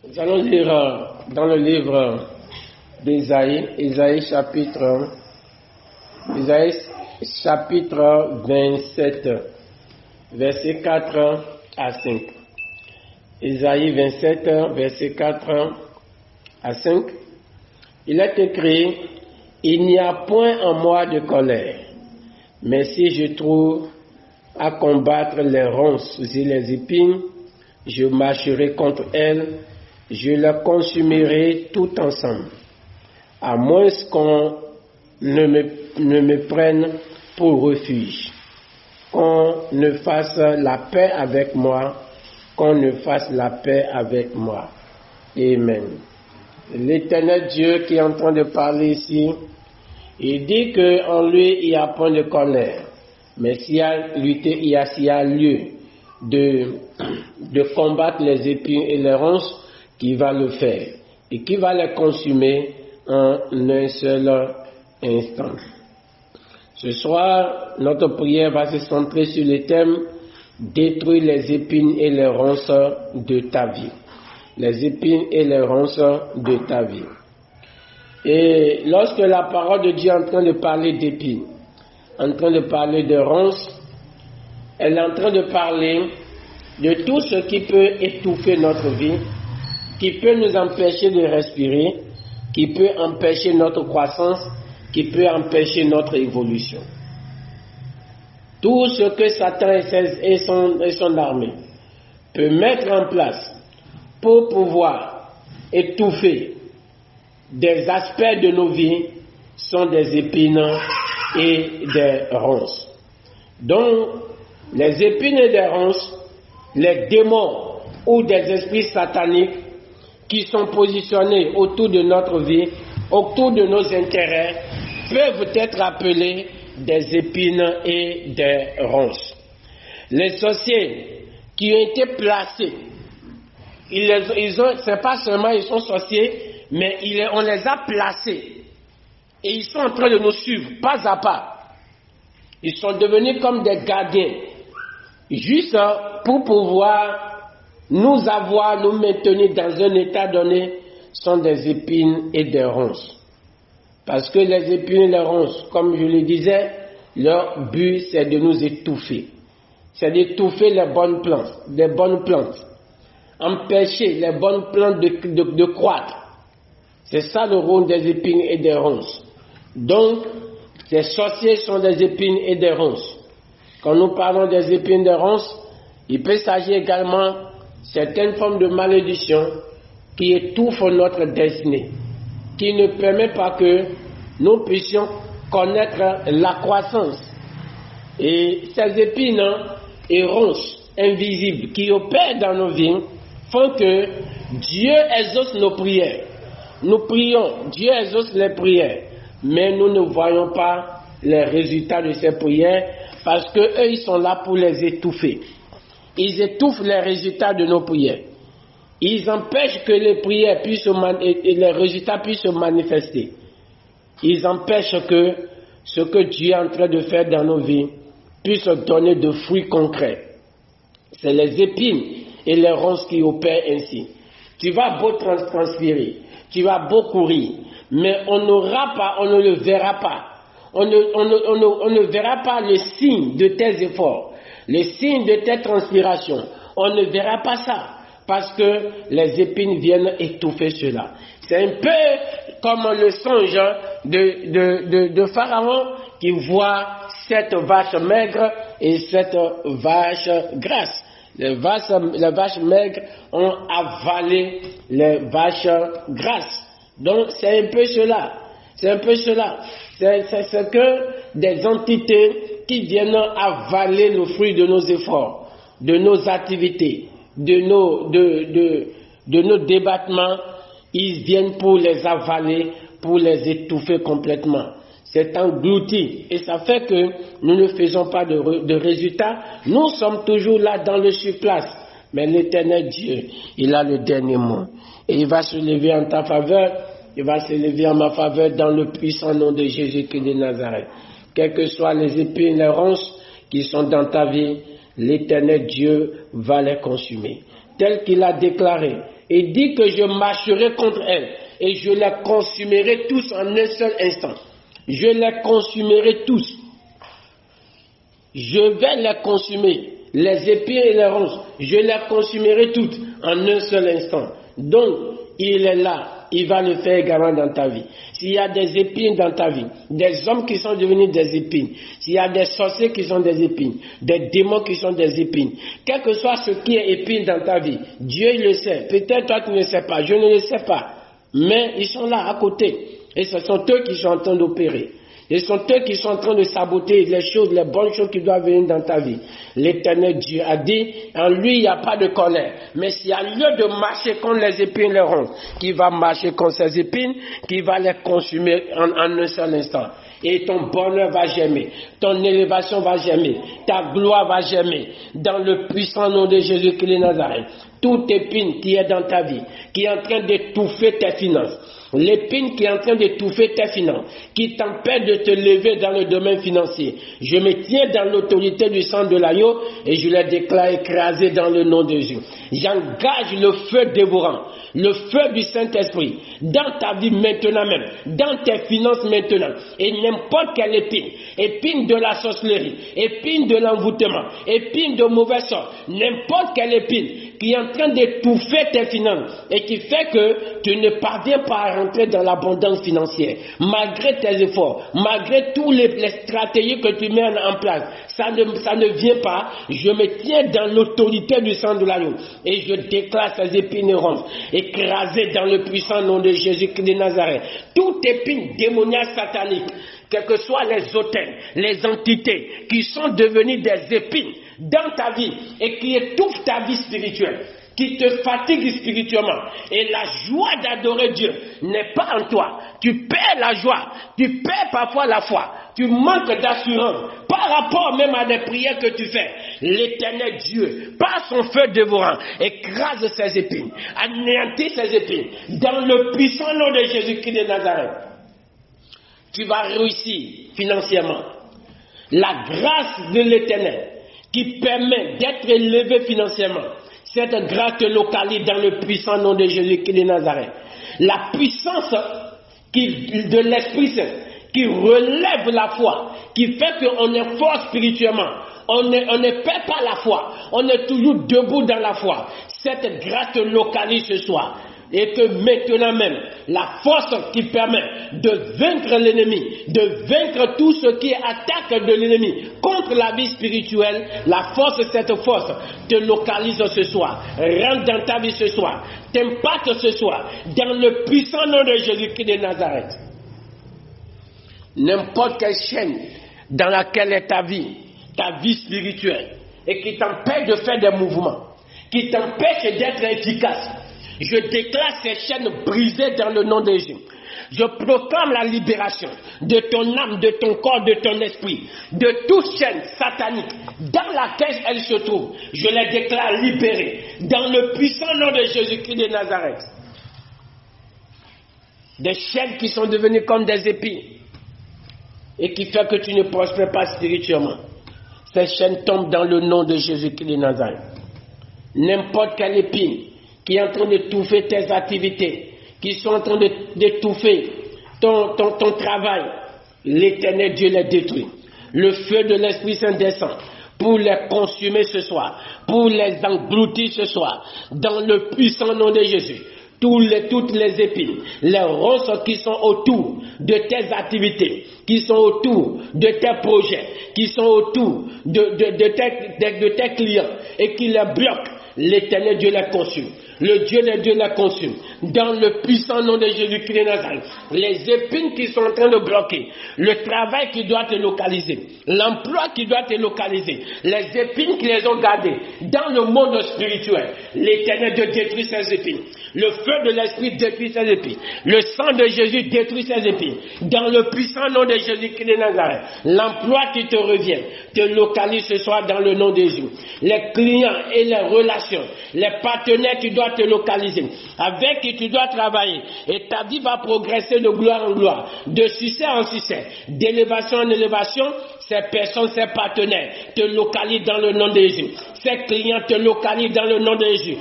Nous allons lire dans le livre d'Ésaïe, Ésaïe chapitre 27, versets 4 à 5. Ésaïe 27, versets 4 à 5. Il est écrit: il n'y a point en moi de colère, mais si je trouve à combattre les ronces et les épines, je marcherai contre elles, je les consumerai tout ensemble, à moins qu'on ne me prenne pour refuge, qu'on ne fasse la paix avec moi, qu'on ne fasse la paix avec moi. Amen. L'Éternel Dieu qui est en train de parler ici, il dit qu'en lui il n'y a point de colère, mais s'il y a lieu de combattre les épines et les ronces, qui va le faire et qui va les consumer en un seul instant. Ce soir, notre prière va se centrer sur le thème « Détruire les épines et les ronces de ta vie ». Les épines et les ronces de ta vie. Et lorsque la parole de Dieu est en train de parler d'épines, en train de parler de ronces, elle est en train de parler de tout ce qui peut étouffer notre vie, qui peut nous empêcher de respirer, qui peut empêcher notre croissance, qui peut empêcher notre évolution. Tout ce que Satan et son armée peut mettre en place pour pouvoir étouffer des aspects de nos vies sont des épines et des ronces. Donc, les épines et des ronces, les démons ou des esprits sataniques qui sont positionnés autour de notre vie, autour de nos intérêts, peuvent être appelés des épines et des ronces. Les sorciers qui ont été placés, c'est pas seulement ils sont sorciers, mais on les a placés et ils sont en train de nous suivre pas à pas. Ils sont devenus comme des gardiens, juste pour pouvoir nous maintenir dans un état donné, sont des épines et des ronces. Parce que les épines et les ronces, comme je le disais, leur but c'est de nous étouffer. C'est d'étouffer les bonnes plantes. Empêcher les bonnes plantes de croître. C'est ça le rôle des épines et des ronces. Donc, ces sorciers sont des épines et des ronces. Quand nous parlons des épines et des ronces, il peut s'agir également certaines formes de malédiction qui étouffent notre destinée, qui ne permet pas que nous puissions connaître la croissance. Et ces épines et ronces invisibles qui opèrent dans nos vies font que Dieu exauce nos prières. Nous prions, Dieu exauce les prières, mais nous ne voyons pas les résultats de ces prières parce qu'eux, ils sont là pour les étouffer. Ils étouffent les résultats de nos prières. Ils empêchent que les prières et les résultats puissent se manifester. Ils empêchent que ce que Dieu est en train de faire dans nos vies puisse donner de fruits concrets. C'est les épines et les ronces qui opèrent ainsi. Tu vas beau transpirer, tu vas beau courir, mais on ne le verra pas. On ne verra pas le signe de tes efforts, le signe de tes transpirations. On ne verra pas ça parce que les épines viennent étouffer cela. C'est un peu comme le songe de Pharaon qui voit cette vache maigre et cette vache grasse. Les vaches maigres ont avalé les vaches grasses. Donc c'est un peu cela. C'est que des entités qui viennent avaler le fruit de nos efforts, de nos activités, de nos débattements. Ils viennent pour les avaler, pour les étouffer complètement. C'est englouti et ça fait que nous ne faisons pas de résultats. Nous sommes toujours là dans le surplace. Mais l'Éternel Dieu, il a le dernier mot. Et il va se lever en ta faveur. Il va se lever en ma faveur dans le puissant nom de Jésus-Christ de Nazareth. Quelles que soient les épines, les ronces qui sont dans ta vie, l'Éternel Dieu va les consumer. Tel qu'il a déclaré Il dit que je marcherai contre elles et je les consumerai tous en un seul instant. Je les consumerai tous. Je vais les consumer, les épines et les ronces, je les consumerai toutes en un seul instant. Donc, il est là, il va le faire également dans ta vie. S'il y a des épines dans ta vie, des hommes qui sont devenus des épines, s'il y a des sorciers qui sont des épines, des démons qui sont des épines, quel que soit ce qui est épine dans ta vie, Dieu il le sait. Peut-être toi tu ne sais pas, je ne le sais pas, mais ils sont là à côté. Et ce sont eux qui sont en train d'opérer. Ce sont eux qui sont en train de saboter les choses, les bonnes choses qui doivent venir dans ta vie. L'Éternel Dieu a dit, en lui il n'y a pas de colère. Mais s'il y a lieu de marcher contre les épines, les ronces, qui va marcher contre ces épines, qui va les consumer en un seul instant. Et ton bonheur va germer, ton élévation va germer, ta gloire va germer, dans le puissant nom de Jésus-Christ de Nazareth. Toute épine qui est dans ta vie, qui est en train d'étouffer tes finances, l'épine qui est en train d'étouffer tes finances, qui t'empêche de te lever dans le domaine financier, je me tiens dans l'autorité du sang de l'agneau et je les déclare écrasés dans le nom de Jésus. J'engage le feu dévorant, le feu du Saint-Esprit dans ta vie maintenant même, dans tes finances maintenant, et n'importe quelle épine, épine de la sorcellerie, épine de l'envoûtement, épine de mauvais sort, n'importe quelle épine qui est en train d'étouffer tes finances et qui fait que tu ne parviens pas à rentrer dans l'abondance financière, malgré tes efforts, malgré tous les stratégies que tu mets en place, ça ne vient pas. Je me tiens dans l'autorité du sang de l'agneau et je déclare ces épines ronces écrasées dans le puissant nom de Jésus-Christ de Nazareth. Toute épine démoniaque satanique, quels que soient les autels, les entités qui sont devenues des épines dans ta vie et qui étouffent ta vie spirituelle, qui te fatigue spirituellement, et la joie d'adorer Dieu n'est pas en toi. Tu perds la joie, tu perds parfois la foi, tu manques d'assurance par rapport même à des prières que tu fais. L'Éternel Dieu, par son feu dévorant, écrase ses épines, anéantit ses épines, dans le puissant nom de Jésus-Christ de Nazareth. Tu vas réussir financièrement. La grâce de l'Éternel qui permet d'être élevé financièrement, cette grâce te localise dans le puissant nom de Jésus-Christ de Nazareth. La puissance de l'Esprit Saint qui relève la foi, qui fait qu'on est fort spirituellement, on ne perd pas la foi, on est toujours debout dans la foi. Cette grâce te localise ce soir. Et que maintenant même, la force qui permet de vaincre l'ennemi, de vaincre tout ce qui est attaque de l'ennemi contre la vie spirituelle, cette force te localise ce soir, rentre dans ta vie ce soir, t'impacte ce soir, dans le puissant nom de Jésus-Christ de Nazareth. N'importe quelle chaîne dans laquelle est ta vie spirituelle, et qui t'empêche de faire des mouvements, qui t'empêche d'être efficace, je déclare ces chaînes brisées dans le nom de Jésus. Je proclame la libération de ton âme, de ton corps, de ton esprit, de toute chaîne satanique dans laquelle elle se trouve. Je les déclare libérées dans le puissant nom de Jésus-Christ de Nazareth. Des chaînes qui sont devenues comme des épines et qui font que tu ne prospères pas spirituellement. Ces chaînes tombent dans le nom de Jésus-Christ de Nazareth. N'importe quelle épine qui est en train d'étouffer tes activités, qui sont en train d'étouffer ton travail, l'Éternel Dieu les détruit. Le feu de l'Esprit Saint descend pour les consumer ce soir, pour les engloutir ce soir, dans le puissant nom de Jésus. Toutes les épines, les ronces qui sont autour de tes activités, qui sont autour de tes projets, qui sont autour de tes clients et qui les bloquent, l'Éternel Dieu les consume. Le Dieu des dieux les consume. Dans le puissant nom de Jésus-Christ de Nazareth. Les épines qui sont en train de bloquer. Le travail qui doit te localiser. L'emploi qui doit te localiser. Les épines qui les ont gardées. Dans le monde spirituel. L'Éternel Dieu détruit ces épines. Le feu de l'Esprit détruit ces épines. Le sang de Jésus détruit ces épines. Dans le puissant nom de Jésus-Christ de Nazareth. L'emploi qui te revient. Te localise ce soir dans le nom de Jésus. Les clients et les relations. Les partenaires qui doivent te localiser, avec qui tu dois travailler, et ta vie va progresser de gloire en gloire, de succès en succès, d'élévation en élévation. Ces personnes, ces partenaires te localisent dans le nom de Jésus. Ces clients te localisent dans le nom de Jésus.